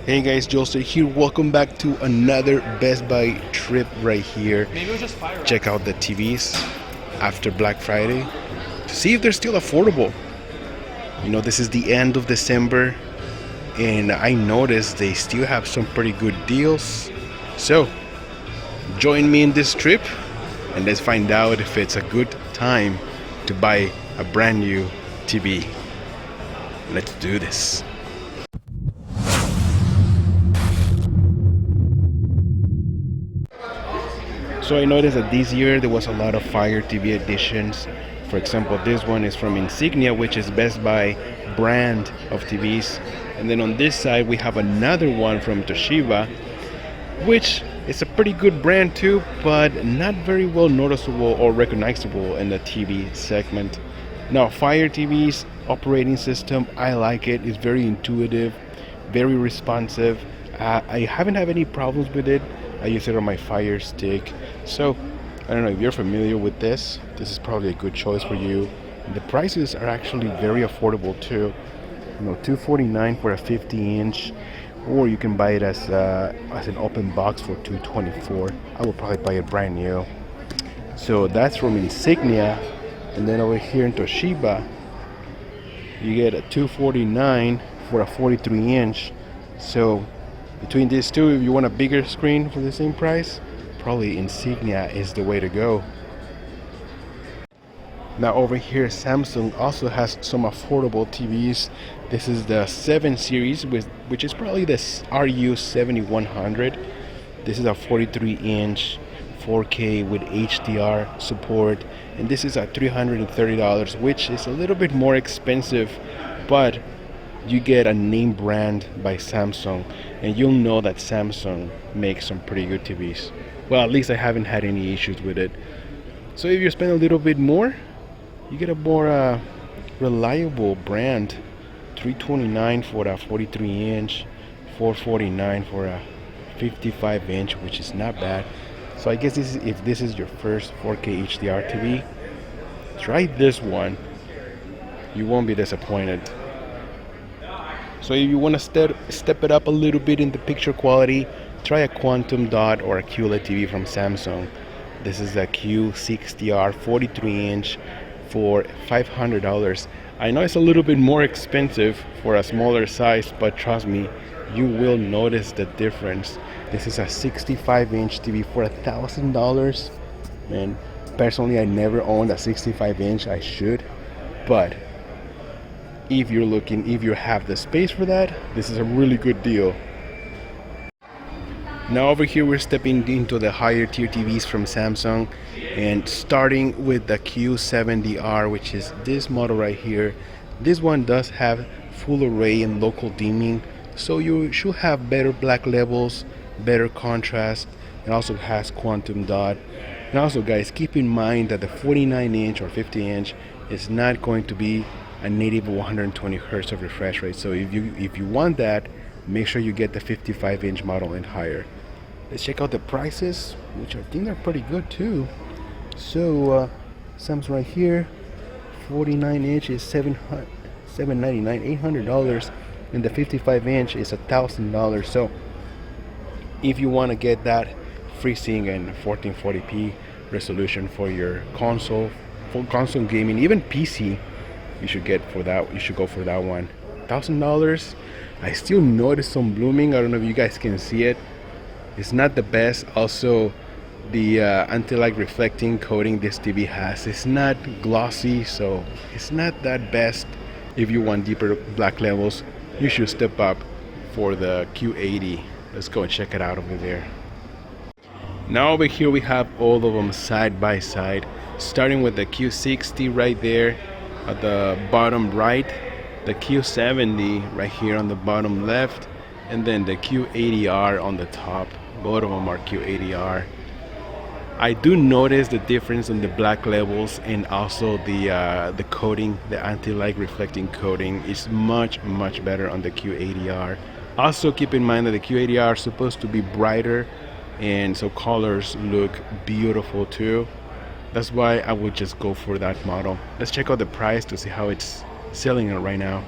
Hey guys, Joseph here. Welcome back to another Best Buy trip right here. Check out the TVs after Black Friday to see if they're still affordable. You know, this is the end of December and I noticed they still have some pretty good deals. So, join me in this trip and let's find out if it's a good time to buy a brand new TV. Let's do this. So I noticed that this year there was a lot of Fire TV editions. For example, this one is from Insignia, which is Best Buy brand of TVs. And then on this side we have another one from Toshiba, which is a pretty good brand too, but not very well noticeable or recognizable in the TV segment. Now, Fire TV's operating system, I like it. It's very intuitive, very responsive. I haven't had any problems with it. I use it on my Fire Stick. So, I don't know if you're familiar with this. This is probably a good choice for you. The prices are actually very affordable too. You know, $249 for a 50-inch, or you can buy it as an open box for $224. I will probably buy it brand new. So that's from Insignia. And then over here in Toshiba, you get a $249 for a 43-inch. So between these two, if you want a bigger screen for the same price, probably Insignia is the way to go. Now over here, Samsung also has some affordable TVs. This is the 7 series, which is probably the RU7100. This is a 43-inch 4K with HDR support, and this is at $330, which is a little bit more expensive, but you get a name brand by Samsung, and you'll know that Samsung makes some pretty good TVs. Well, at least I haven't had any issues with it. So if you spend a little bit more, you get a more reliable brand. $329 for a 43-inch, $449 for a 55-inch, which is not bad. So I guess if this is your first 4K HDR TV, try this one. You won't be disappointed. So if you want to step it up a little bit in the picture quality, try a Quantum Dot or a QLED TV from Samsung. This is a Q60R 43-inch for $500. I know it's a little bit more expensive for a smaller size, but trust me, you will notice the difference. This is a 65-inch TV for $1,000. And personally, I never owned a 65-inch. I should, but if you have the space for that, this is a really good deal. Now over here we're stepping into the higher tier TVs from Samsung, and starting with the Q70R, which is this model right here. This one does have full array and local dimming, so you should have better black levels, better contrast, and also has Quantum Dot. And also guys, keep in mind that the 49-inch or 50-inch is not going to be a native 120 Hz of refresh rate. So if you want that, make sure you get the 55-inch model and higher. Let's check out the prices, which I think they're pretty good too. So Samsung right here, 49-inch is $799, $800, and the 55-inch is $1,000. So if you want to get that FreeSync and 1440p resolution for your console, for console gaming, even PC, you should go for that one. $1,000. I still notice some blooming. I don't know if you guys can see it. It's not the best. Also, the anti-light reflecting coating this TV has, it's not glossy, so it's not that best. If you want deeper black levels, you should step up for the Q80. Let's go and check it out over there. Now over here we have all of them side by side, starting with the Q60 right there at the bottom right, the Q70 right here on the bottom left, and then the Q80R on the top. Both of them are Q80R. I do notice the difference in the black levels, and also the coating, the anti-light reflecting coating is much better on the Q80R. Also keep in mind that the Q80R is supposed to be brighter, and so colors look beautiful too. That's why I would just go for that model. Let's check out the price to see how it's selling right now.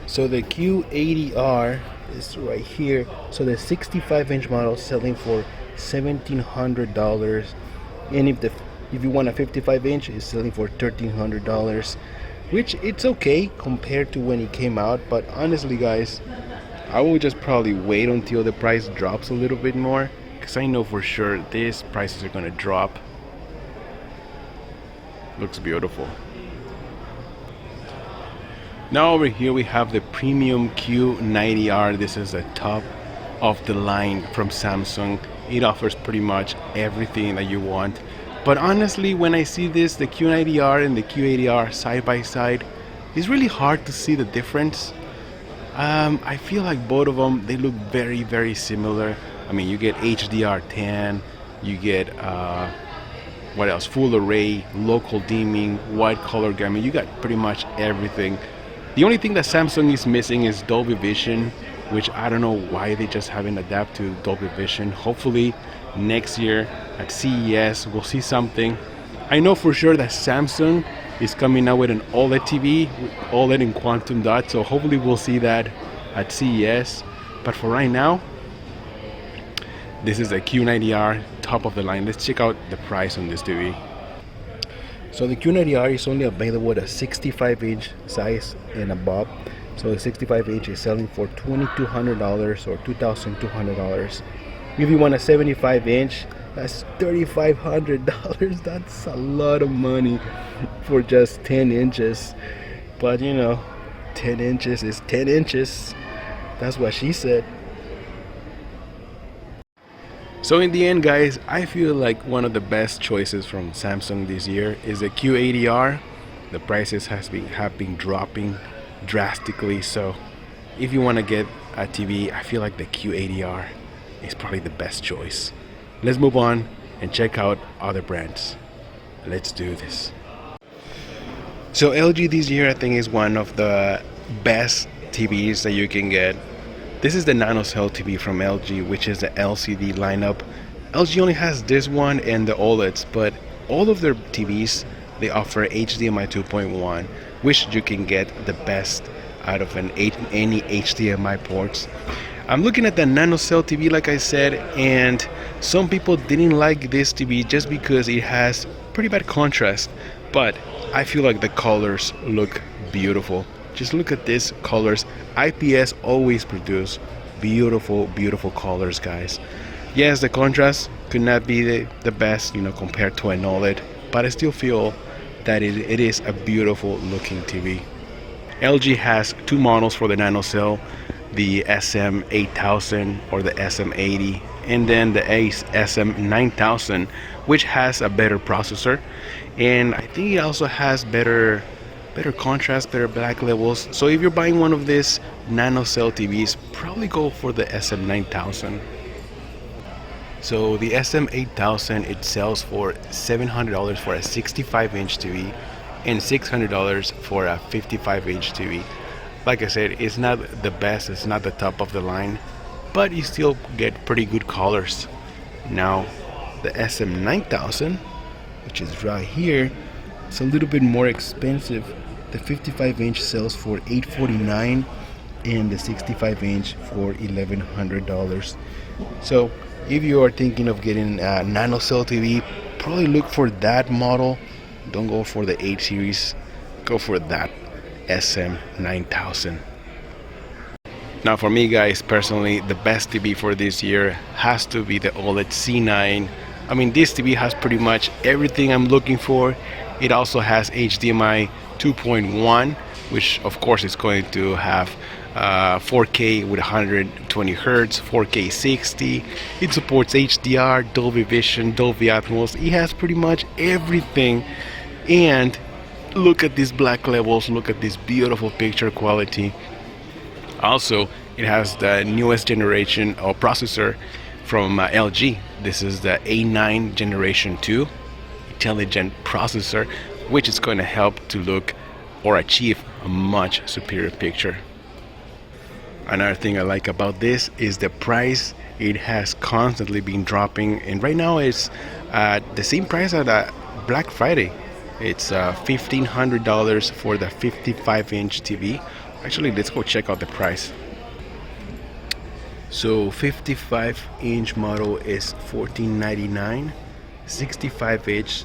So the Q80R is right here. So the 65-inch model is selling for $1,700, and if you want a 55-inch, it's selling for $1,300, which it's okay compared to when it came out. But honestly, guys, I will just probably wait until the price drops a little bit more, because I know for sure these prices are gonna drop. Looks beautiful. Now over here we have the premium Q90R. This is the top of the line from Samsung. It offers pretty much everything that you want. But honestly, when I see this, the Q90R and the Q80R side by side, it's really hard to see the difference. I feel like both of them, they look very, very similar. I mean, you get HDR 10, you get what else? Full array, local dimming, wide color gamut. You got pretty much everything. The only thing that Samsung is missing is Dolby Vision, which I don't know why they just haven't adapted to Dolby Vision. Hopefully next year at CES we'll see something. I know for sure that Samsung is coming out with an OLED TV, OLED in quantum dot, so hopefully we'll see that at CES. But for right now, this is a Q90R, top of the line. Let's check out the price on this TV. So the Q90R is only available at a 65-inch size and above. So the 65-inch is selling for $2,200 or $2,200. If you want a 75-inch, that's $3,500. That's a lot of money for just 10 inches. But you know, 10 inches is 10 inches. That's what she said. So in the end, guys, I feel like one of the best choices from Samsung this year is the Q80R. The prices have been dropping drastically, so if you want to get a TV, I feel like the Q80R is probably the best choice. Let's move on and check out other brands. Let's do this. So LG this year, I think, is one of the best TVs that you can get. This is the NanoCell TV from LG, which is the LCD lineup. LG only has this one and the OLEDs, but all of their TVs, they offer HDMI 2.1, which you can get the best out of any HDMI ports. I'm looking at the NanoCell TV, like I said, and some people didn't like this TV just because it has pretty bad contrast, but I feel like the colors look beautiful. Just look at these colors. IPS always produce beautiful, beautiful colors, guys. Yes, the contrast could not be the best, you know, compared to an OLED, but I still feel that it is a beautiful looking TV. LG has two models for the NanoCell, the SM8000 or the SM80, and then the SM9000, which has a better processor, and I think it also has better contrast, better black levels. So if you're buying one of these NanoCell TVs, probably go for the SM9000. So the SM8000, it sells for $700 for a 65-inch TV and $600 for a 55-inch TV. Like I said, it's not the best, it's not the top of the line, but you still get pretty good colors. Now the SM9000, which is right here, it's a little bit more expensive. The 55-inch sells for $849 and the 65-inch for $1,100. So if you are thinking of getting a NanoCell TV, probably look for that model. Don't go for the 8 series, go for that SM9000. Now for me, guys, personally, the best TV for this year has to be the OLED C9. I mean, this TV has pretty much everything I'm looking for. It also has HDMI 2.1, which of course is going to have 4K with 120 Hertz, 4K 60. It supports HDR, Dolby Vision, Dolby Atmos. It has pretty much everything. And look at these black levels, look at this beautiful picture quality. Also, it has the newest generation of processor from LG. This is the A9 Generation 2 intelligent processor, which is going to help to look or achieve a much superior picture. Another thing I like about this is the price. It has constantly been dropping, and right now it's the same price at Black Friday. It's $1,500 for the 55-inch TV. Actually, let's go check out the price. So 55-inch model is $1499, 65-inch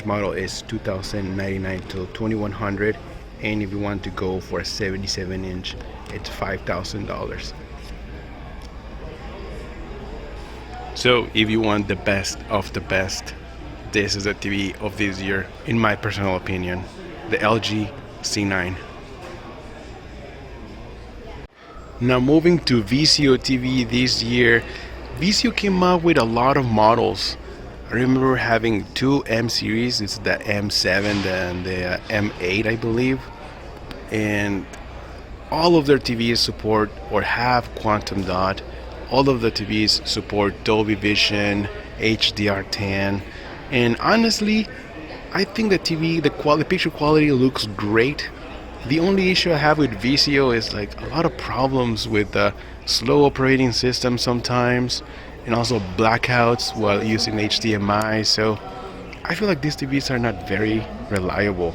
model is $2,099 to $2,100, and if you want to go for a 77-inch, it's $5,000. So if you want the best of the best, this is the TV of this year, in my personal opinion, the LG C9. Now moving to Vizio TV this year, Vizio came out with a lot of models. I remember having two M series, it's the M7 and the M8 I believe, and all of their TVs support or have quantum dot. All of the TVs support Dolby Vision, HDR 10, and honestly, I think the TV, the picture quality looks great. The only issue I have with Vizio is like a lot of problems with the slow operating system sometimes, and also blackouts while using HDMI. So I feel like these TVs are not very reliable.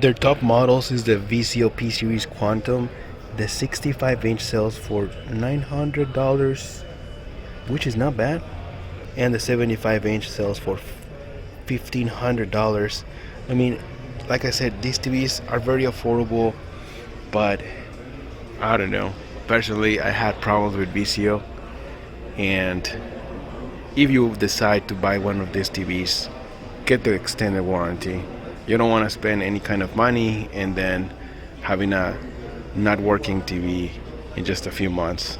Their top models is the Vizio P Series Quantum. The 65-inch sells for $900, which is not bad, and the 75-inch sells for $1,500. I mean, like I said, these TVs are very affordable, but I don't know. Personally, I had problems with Vizio, and if you decide to buy one of these TVs, get the extended warranty. You don't want to spend any kind of money and then having a not working TV in just a few months.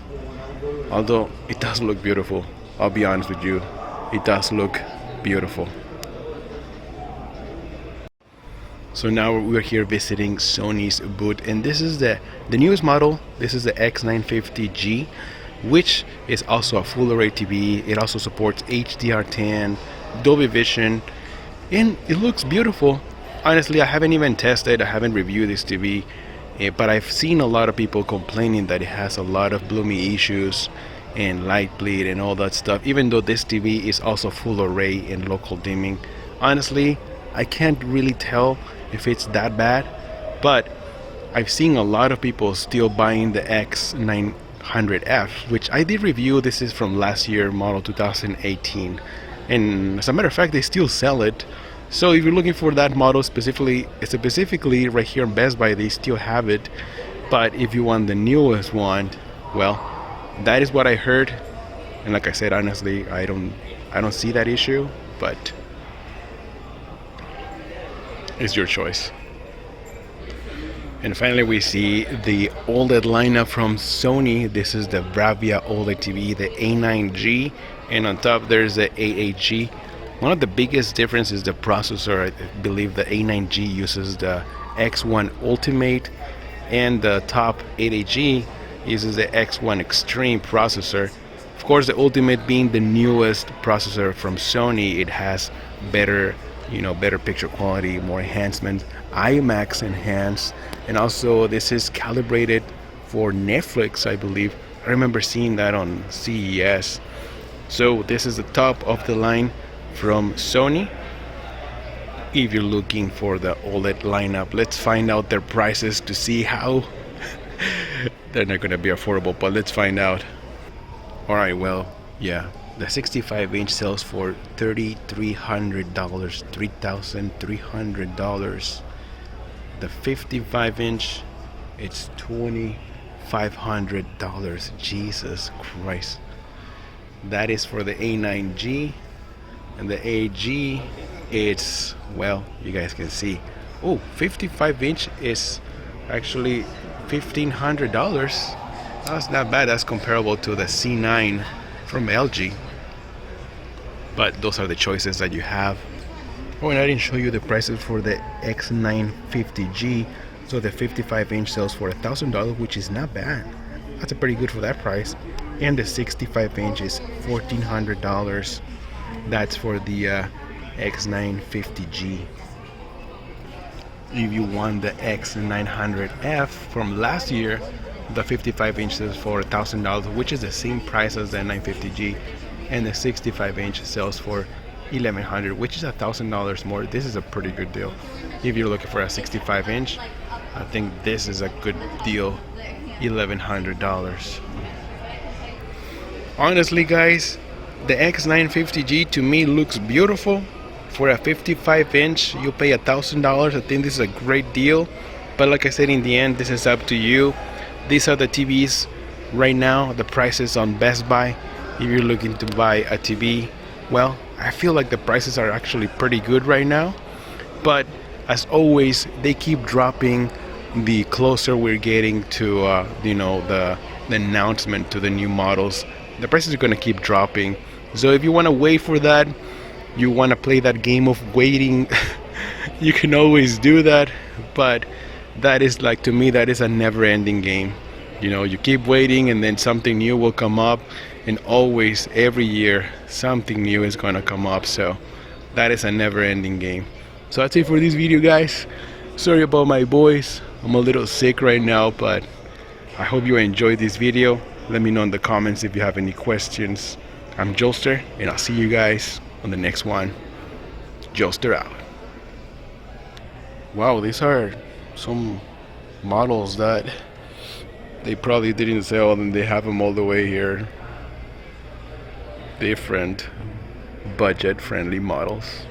Although it does look beautiful, I'll be honest with you, it does look beautiful. So now we're here visiting Sony's booth, and this is the newest model. This is the X950G, which is also a full array TV. It also supports HDR 10, Dolby Vision, and it looks beautiful. Honestly, I haven't even tested, I haven't reviewed this TV, but I've seen a lot of people complaining that it has a lot of bloomy issues and light bleed and all that stuff, even though this TV is also full array and local dimming. Honestly, I can't really tell if it's that bad, but I've seen a lot of people still buying the X900F, which I did review. This is from last year, model 2018, and as a matter of fact, they still sell it. So if you're looking for that model specifically right here in Best Buy, they still have it. But if you want the newest one, well, that is what I heard. And like I said, honestly, I don't see that issue, but it's your choice. And finally, we see the OLED lineup from Sony. This is the Bravia OLED TV, the A9G, and on top there's the A8G. One of the biggest differences is the processor. I believe the A9G uses the X1 Ultimate, and the top 8G uses the X1 Extreme processor. Of course, the Ultimate being the newest processor from Sony, it has better picture quality, more enhancements, IMAX enhanced, and also this is calibrated for Netflix, I believe. I remember seeing that on CES. So this is the top of the line from Sony. If you're looking for the OLED lineup, let's find out their prices to see how they're not going to be affordable, but let's find out. Alright, well, yeah, the 65-inch sells for $3,300, $3,300. The 55-inch, it's $2,500. Jesus Christ. That is for the A9G. And the AG, it's, well, you guys can see, 55-inch is actually $1,500. That's not bad. That's comparable to the C9 from LG. But those are the choices that you have. Oh, and I didn't show you the prices for the X950G. So the 55-inch sells for $1,000, which is not bad. That's pretty good for that price. And the 65-inch is $1,400. That's for the X950G. If you want the X900F from last year, the 55 inches for $1,000, which is the same price as the 950G, and the 65-inch sells for $1,100, which is $1,000 more. This is a pretty good deal. If you're looking for a 65-inch, I think this is a good deal $1,100. Honestly, guys, the X950G to me looks beautiful. For a 55-inch, you pay $1,000. I think this is a great deal. But like I said, in the end, this is up to you. These are the TVs right now, the prices on Best Buy. If you're looking to buy a TV, well, I feel like the prices are actually pretty good right now. But as always, they keep dropping the closer we're getting to the announcement to the new models. The prices are going to keep dropping. So if you want to wait for that, you want to play that game of waiting, you can always do that. But that is, like, to me, that is a never-ending game. You keep waiting and then something new will come up, and always, every year, something new is going to come up. So that is a never-ending game. So that's it for this video, guys. Sorry about my voice. I'm a little sick right now, but I hope you enjoyed this video. Let me know in the comments if you have any questions. I'm Joester, and I'll see you guys on the next one. Joester out. Wow, these are some models that they probably didn't sell, and they have them all the way here. Different budget-friendly models.